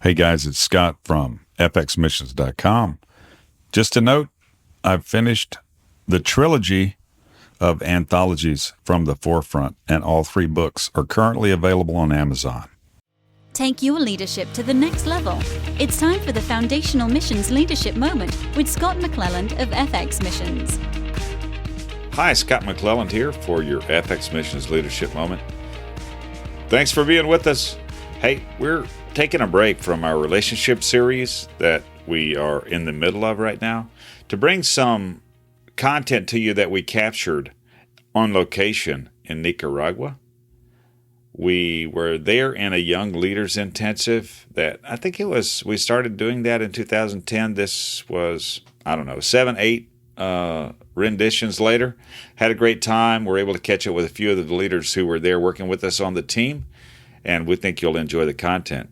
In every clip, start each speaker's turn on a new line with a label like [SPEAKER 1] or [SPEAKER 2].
[SPEAKER 1] Hey guys, it's Scott from fxmissions.com. Just a note, I've finished the trilogy of anthologies from the forefront, and all 3 books are currently available on Amazon.
[SPEAKER 2] Take your leadership to the next level. It's time for the Foundational Missions Leadership Moment with Scott McClelland of FX Missions.
[SPEAKER 3] Hi, Scott McClelland here for your FX Missions Leadership Moment. Thanks for being with us. Hey, we're taking a break from our relationship series that we are in the middle of right now to bring some content to you that we captured on location in Nicaragua. We were there in a Young Leaders Intensive that I think we started doing that in 2010. This was, 7, 8 renditions later. Had a great time. We're able to catch up with a few of the leaders who were there working with us on the team, and we think you'll enjoy the content.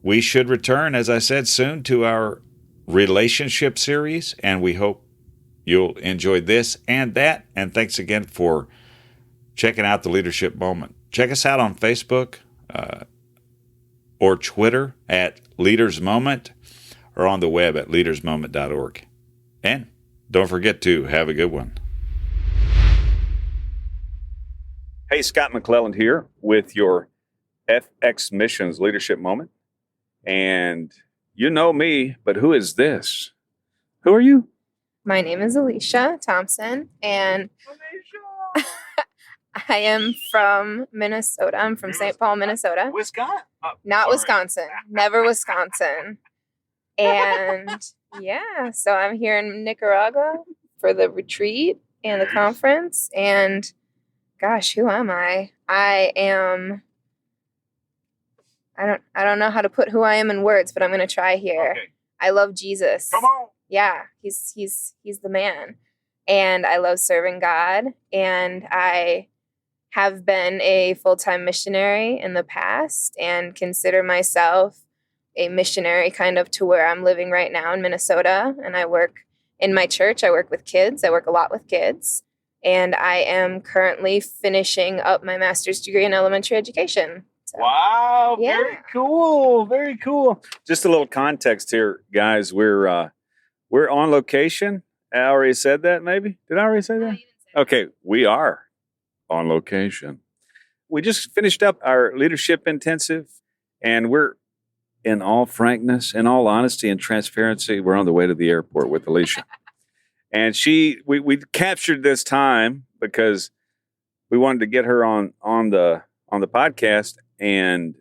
[SPEAKER 3] We should return, as I said, soon to our relationship series, and we hope you'll enjoy this and that. And thanks again for checking out the Leadership Moment. Check us out on Facebook or Twitter at Leaders Moment, or on the web at leadersmoment.org. And don't forget to have a good one. Hey, Scott McClelland here with your FX Missions Leadership Moment. And you know me, but who is this? Who are you?
[SPEAKER 4] My name is Alisha Tomsen, and I am from Minnesota. I'm from St. Paul, Minnesota.
[SPEAKER 3] Wisconsin?
[SPEAKER 4] Not Wisconsin. Never Wisconsin. And yeah, so I'm here in Nicaragua for the retreat and the conference. And gosh, who am I? I don't know how to put who I am in words, but I'm going to try here.
[SPEAKER 3] Okay.
[SPEAKER 4] I love Jesus.
[SPEAKER 3] Come on.
[SPEAKER 4] Yeah, he's the man. And I love serving God. And I have been a full-time missionary in the past and consider myself a missionary kind of to where I'm living right now in Minnesota. And I work in my church. I work with kids. I work a lot with kids. And I am currently finishing up my master's degree in elementary education. So,
[SPEAKER 3] wow,
[SPEAKER 4] yeah.
[SPEAKER 3] Very cool, very cool. Just a little context here, guys. We're on location. I already said that, maybe? Did I already say that?
[SPEAKER 4] No, you didn't say that.
[SPEAKER 3] Okay, we are on location. We just finished up our leadership intensive, and we're, in all frankness, in all honesty and transparency, we're on the way to the airport with Alisha. And we captured this time because we wanted to get her on the podcast, and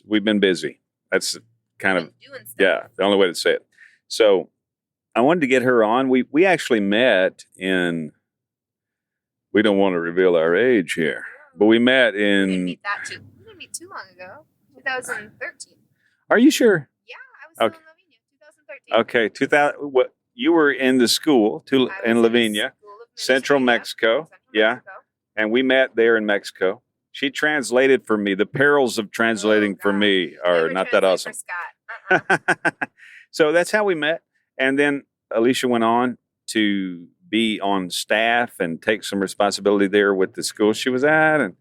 [SPEAKER 3] we've been busy. That's kind of, the only way to say it. So I wanted to get her on. We actually met in, we don't want to reveal our age here, but we met
[SPEAKER 4] We
[SPEAKER 3] in,
[SPEAKER 4] didn't meet too long ago, 2013.
[SPEAKER 3] Are you sure?
[SPEAKER 4] Yeah, I was still
[SPEAKER 3] Okay.
[SPEAKER 4] in Lavinia, 2013.
[SPEAKER 3] Okay, 2000. What you were in the school
[SPEAKER 4] I was
[SPEAKER 3] in
[SPEAKER 4] the
[SPEAKER 3] Lavinia,
[SPEAKER 4] School of
[SPEAKER 3] Central
[SPEAKER 4] Ministry,
[SPEAKER 3] Mexico.
[SPEAKER 4] Central
[SPEAKER 3] Yeah,
[SPEAKER 4] Mexico.
[SPEAKER 3] and we met there in Mexico. She translated for me. The perils of translating for
[SPEAKER 4] God.
[SPEAKER 3] me are
[SPEAKER 4] Never
[SPEAKER 3] not that
[SPEAKER 4] translate
[SPEAKER 3] awesome.
[SPEAKER 4] for Scott.
[SPEAKER 3] So that's how we met. And then Alisha went on to be on staff and take some responsibility there with the school she was at. And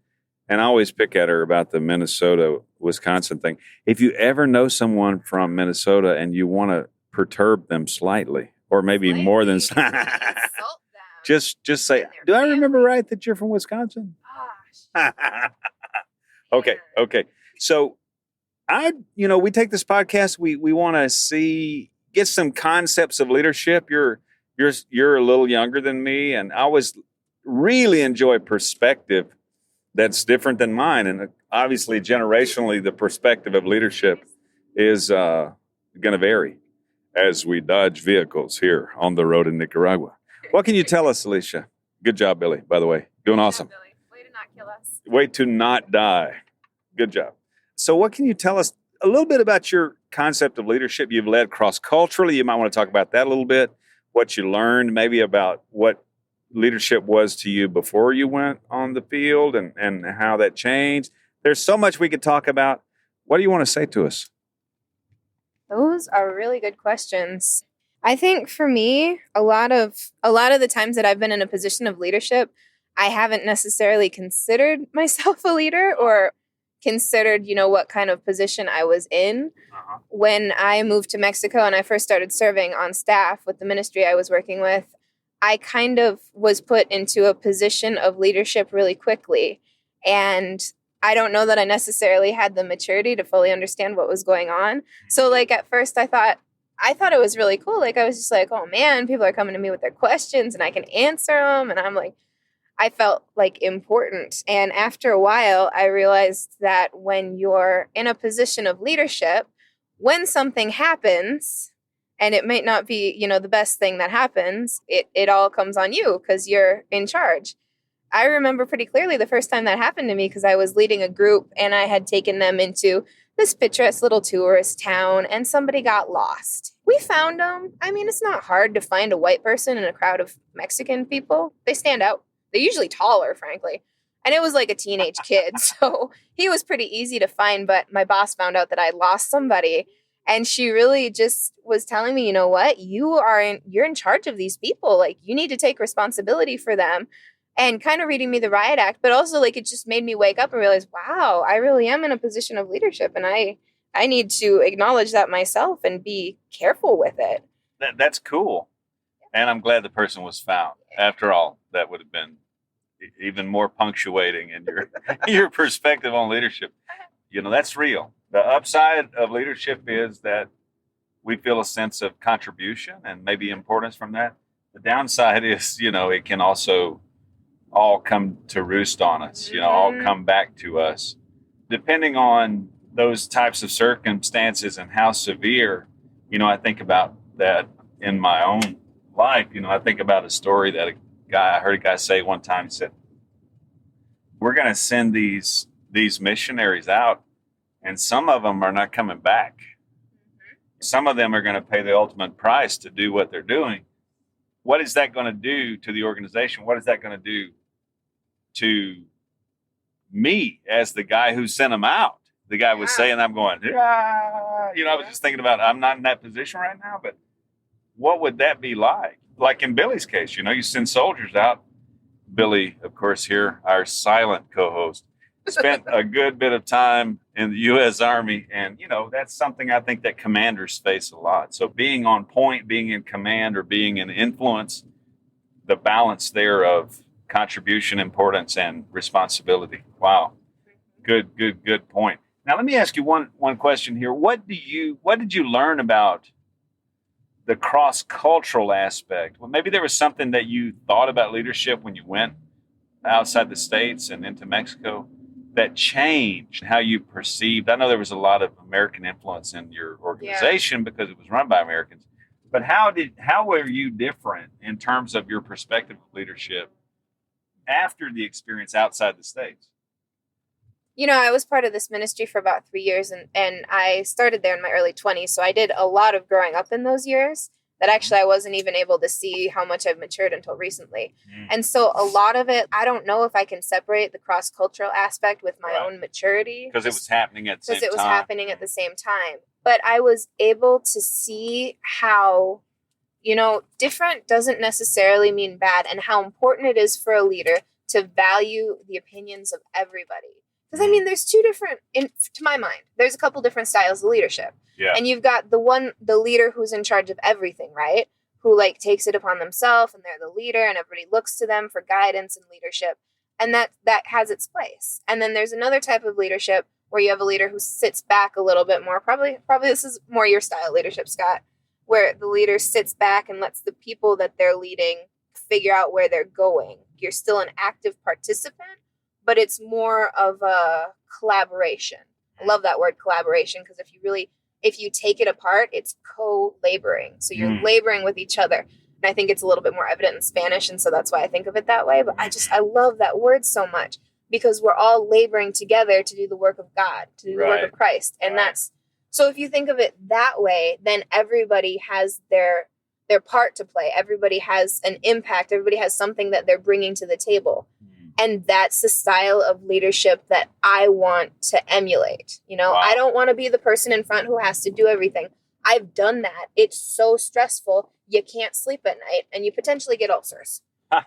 [SPEAKER 3] I always pick at her about the Minnesota, Wisconsin thing. If you ever know someone from Minnesota and you want to perturb them slightly, or maybe more than
[SPEAKER 4] Insult them.
[SPEAKER 3] just say,
[SPEAKER 4] And their
[SPEAKER 3] do I remember
[SPEAKER 4] family.
[SPEAKER 3] right that you're from Wisconsin?
[SPEAKER 4] Gosh.
[SPEAKER 3] Okay. So we take this podcast. We want to get some concepts of leadership. You're a little younger than me, and I always really enjoy perspective that's different than mine. And obviously, generationally, the perspective of leadership is going to vary as we dodge vehicles here on the road in Nicaragua. What can you tell us, Alisha? Good job, Billy, by the way. Doing awesome.
[SPEAKER 4] Billy. Way to not kill us.
[SPEAKER 3] Way to not die. Good job. So what can you tell us a little bit about your concept of leadership? You've led cross-culturally. You might want to talk about that a little bit, what you learned, maybe about what leadership was to you before you went on the field and how that changed. There's so much we could talk about. What do you want to say to us?
[SPEAKER 4] Those are really good questions. I think for me, a lot of the times that I've been in a position of leadership, I haven't necessarily considered myself a leader or considered, what kind of position I was in. When I moved to Mexico and I first started serving on staff with the ministry I was working with, I kind of was put into a position of leadership really quickly. And I don't know that I necessarily had the maturity to fully understand what was going on. So like at first I thought it was really cool. Like I was just like, oh man, people are coming to me with their questions and I can answer them. And I'm like, I felt like important. And after a while, I realized that when you're in a position of leadership, when something happens, and it might not be, the best thing that happens, it all comes on you because you're in charge. I remember pretty clearly the first time that happened to me because I was leading a group and I had taken them into this picturesque little tourist town and somebody got lost. We found them. I mean, it's not hard to find a white person in a crowd of Mexican people. They stand out. They're usually taller, frankly. And it was like a teenage kid. So he was pretty easy to find. But my boss found out that I lost somebody. And she really just was telling me, you know what? You're in charge of these people. Like, you need to take responsibility for them. And kind of reading me the riot act. But also, like, it just made me wake up and realize, wow, I really am in a position of leadership. And I need to acknowledge that myself and be careful with it.
[SPEAKER 5] That's cool. And I'm glad the person was found. After all, that would have been even more punctuating in your perspective on leadership. That's real. The upside of leadership is that we feel a sense of contribution and maybe importance from that. The downside is, it can also all come to roost on us, all come back to us. Depending on those types of circumstances and how severe, I think about that in my own life. I think about a story that I heard a guy say one time. He said, we're going to send these missionaries out, and some of them are not coming back. Some of them are going to pay the ultimate price to do what they're doing. What is that going to do to the organization? What is that going to do to me as the guy who sent them out? The guy was saying, I'm going, I was just thinking about, I'm not in that position right now, but what would that be like? Like in Billy's case, you send soldiers out. Billy, of course, here, our silent co-host, spent a good bit of time in the U.S. Army. And, that's something I think that commanders face a lot. So being on point, being in command, or being in influence, the balance there of contribution, importance, and responsibility. Wow. Good point. Now, let me ask you one question here. What did you learn about the cross-cultural aspect? Well, maybe there was something that you thought about leadership when you went outside the States and into Mexico that changed how you perceived. I know there was a lot of American influence in your organization because it was run by Americans. But how were you different in terms of your perspective of leadership after the experience outside the States?
[SPEAKER 4] I was part of this ministry for about 3 years, and I started there in my early 20s. So I did a lot of growing up in those years that actually I wasn't even able to see how much I've matured until recently. And so a lot of it, I don't know if I can separate the cross-cultural aspect with my own maturity.
[SPEAKER 5] Because it was happening at the same time.
[SPEAKER 4] Because it was happening at the same time. But I was able to see how, different doesn't necessarily mean bad, and how important it is for a leader to value the opinions of everybody. Because, there's two different, to my mind, there's a couple different styles of leadership. Yeah. And you've got the leader who's in charge of everything, right? Who takes it upon themselves, and they're the leader, and everybody looks to them for guidance and leadership. And that has its place. And then there's another type of leadership where you have a leader who sits back a little bit more. Probably this is more your style of leadership, Scott, where the leader sits back and lets the people that they're leading figure out where they're going. You're still an active participant, but it's more of a collaboration. I love that word collaboration, because if you take it apart, it's co-laboring. So you're laboring with each other. And I think it's a little bit more evident in Spanish. And so that's why I think of it that way. But I love that word so much, because we're all laboring together to do the work of God, to do the work of Christ. And so if you think of it that way, then everybody has their part to play. Everybody has an impact. Everybody has something that they're bringing to the table. And that's the style of leadership that I want to emulate. I don't want to be the person in front who has to do everything. I've done that. It's so stressful. You can't sleep at night, and you potentially get ulcers.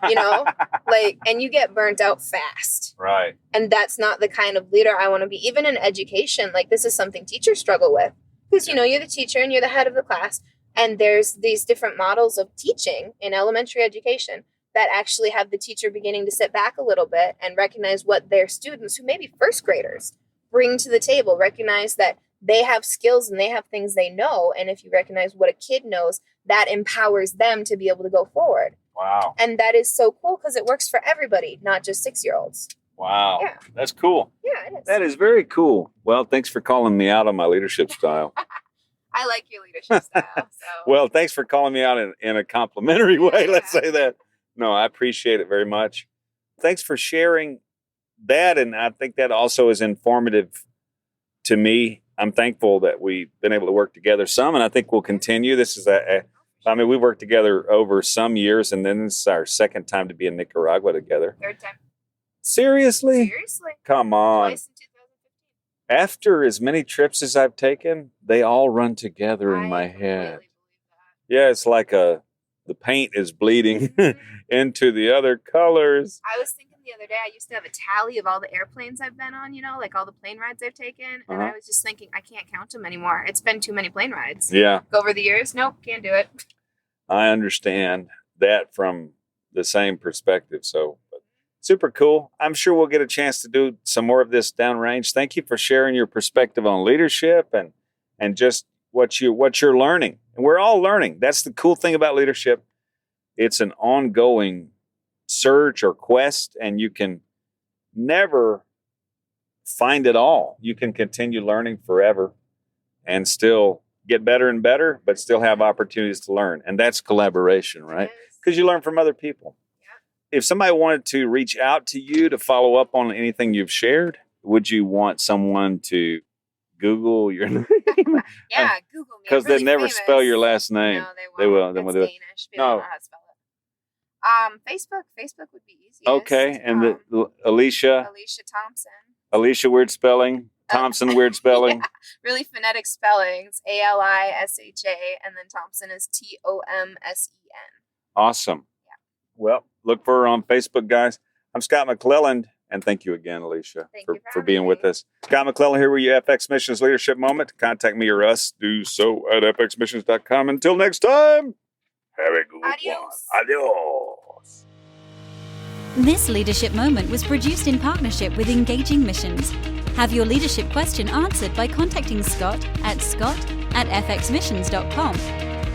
[SPEAKER 4] you know, like, and you get burnt out fast.
[SPEAKER 5] Right.
[SPEAKER 4] And that's not the kind of leader I want to be. Even in education, like, this is something teachers struggle with. Because, you know, you're the teacher and you're the head of the class. And there's these different models of teaching in elementary education that actually have the teacher beginning to sit back a little bit and recognize what their students, who may be first graders, bring to the table. Recognize that they have skills and they have things they know. And if you recognize what a kid knows, that empowers them to be able to go forward.
[SPEAKER 5] Wow.
[SPEAKER 4] And that is so cool because it works for everybody, not just 6-year-olds.
[SPEAKER 5] Wow.
[SPEAKER 4] Yeah.
[SPEAKER 5] That's cool.
[SPEAKER 4] Yeah, it is.
[SPEAKER 5] That is very cool. Well, thanks for calling me out on my leadership style.
[SPEAKER 4] I like your leadership style. So.
[SPEAKER 5] Well, thanks for calling me out in a complimentary way. Let's say that. No, I appreciate it very much. Thanks for sharing that. And I think that also is informative to me. I'm thankful that we've been able to work together some, and I think we'll continue. This is we worked together over some years, and then this is our second time to be in Nicaragua together.
[SPEAKER 4] Third time.
[SPEAKER 5] Seriously?
[SPEAKER 4] Seriously?
[SPEAKER 5] Come on.
[SPEAKER 4] Twice in 2015.
[SPEAKER 5] After as many trips as I've taken, they all run together in my head.
[SPEAKER 4] Believe
[SPEAKER 5] Yeah, it's like the paint is bleeding
[SPEAKER 4] that.
[SPEAKER 5] into the other colors.
[SPEAKER 4] I was thinking the other day, I used to have a tally of all the airplanes I've been on, you know, like all the plane rides I've taken. And I was just thinking, I can't count them anymore. It's been too many plane rides.
[SPEAKER 5] Yeah,
[SPEAKER 4] Over the years, nope, can't do it.
[SPEAKER 5] I understand that from the same perspective. So but super cool. I'm sure we'll get a chance to do some more of this downrange. Thank you for sharing your perspective on leadership and just what you're learning. And we're all learning. That's the cool thing about leadership. It's an ongoing search or quest, and you can never find it all. You can continue learning forever and still get better and better, but still have opportunities to learn. And that's collaboration, right? Because you learn from other people. Yeah. If somebody wanted to reach out to you to follow up on anything you've shared, would you want someone to Google your name?
[SPEAKER 4] Yeah, Google me.
[SPEAKER 5] Because
[SPEAKER 4] Really
[SPEAKER 5] they never
[SPEAKER 4] famous.
[SPEAKER 5] spell your last name.
[SPEAKER 4] No,
[SPEAKER 5] They will.
[SPEAKER 4] It's
[SPEAKER 5] Then we'll do it.
[SPEAKER 4] Danish. People don't know how to spell it. Facebook would be easiest.
[SPEAKER 5] Okay, and the Alisha
[SPEAKER 4] Tomsen.
[SPEAKER 5] Alisha, weird spelling. Tomsen, weird spelling.
[SPEAKER 4] Yeah, really phonetic spellings. Alisha, and then Tomsen is Tomsen.
[SPEAKER 5] Awesome.
[SPEAKER 4] Yeah.
[SPEAKER 5] Well, look for her on Facebook, guys. I'm Scott McClelland, and thank you again, Alisha,
[SPEAKER 4] Thank you
[SPEAKER 5] for
[SPEAKER 4] for
[SPEAKER 5] being
[SPEAKER 4] having
[SPEAKER 5] with
[SPEAKER 4] me.
[SPEAKER 5] us. Scott McClelland here with your FX Missions Leadership Moment. Contact me or us. Do so at fxmissions.com. Until next time, have a good
[SPEAKER 4] Adios.
[SPEAKER 5] one. Adios.
[SPEAKER 2] This leadership moment was produced in partnership with Engaging Missions. Have your leadership question answered by contacting Scott at fxmissions.com.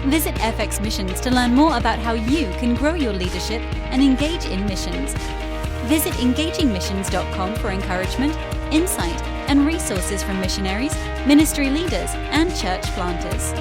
[SPEAKER 2] Visit FX Missions to learn more about how you can grow your leadership and engage in missions. Visit engagingmissions.com for encouragement, insight, and resources from missionaries, ministry leaders, and church planters.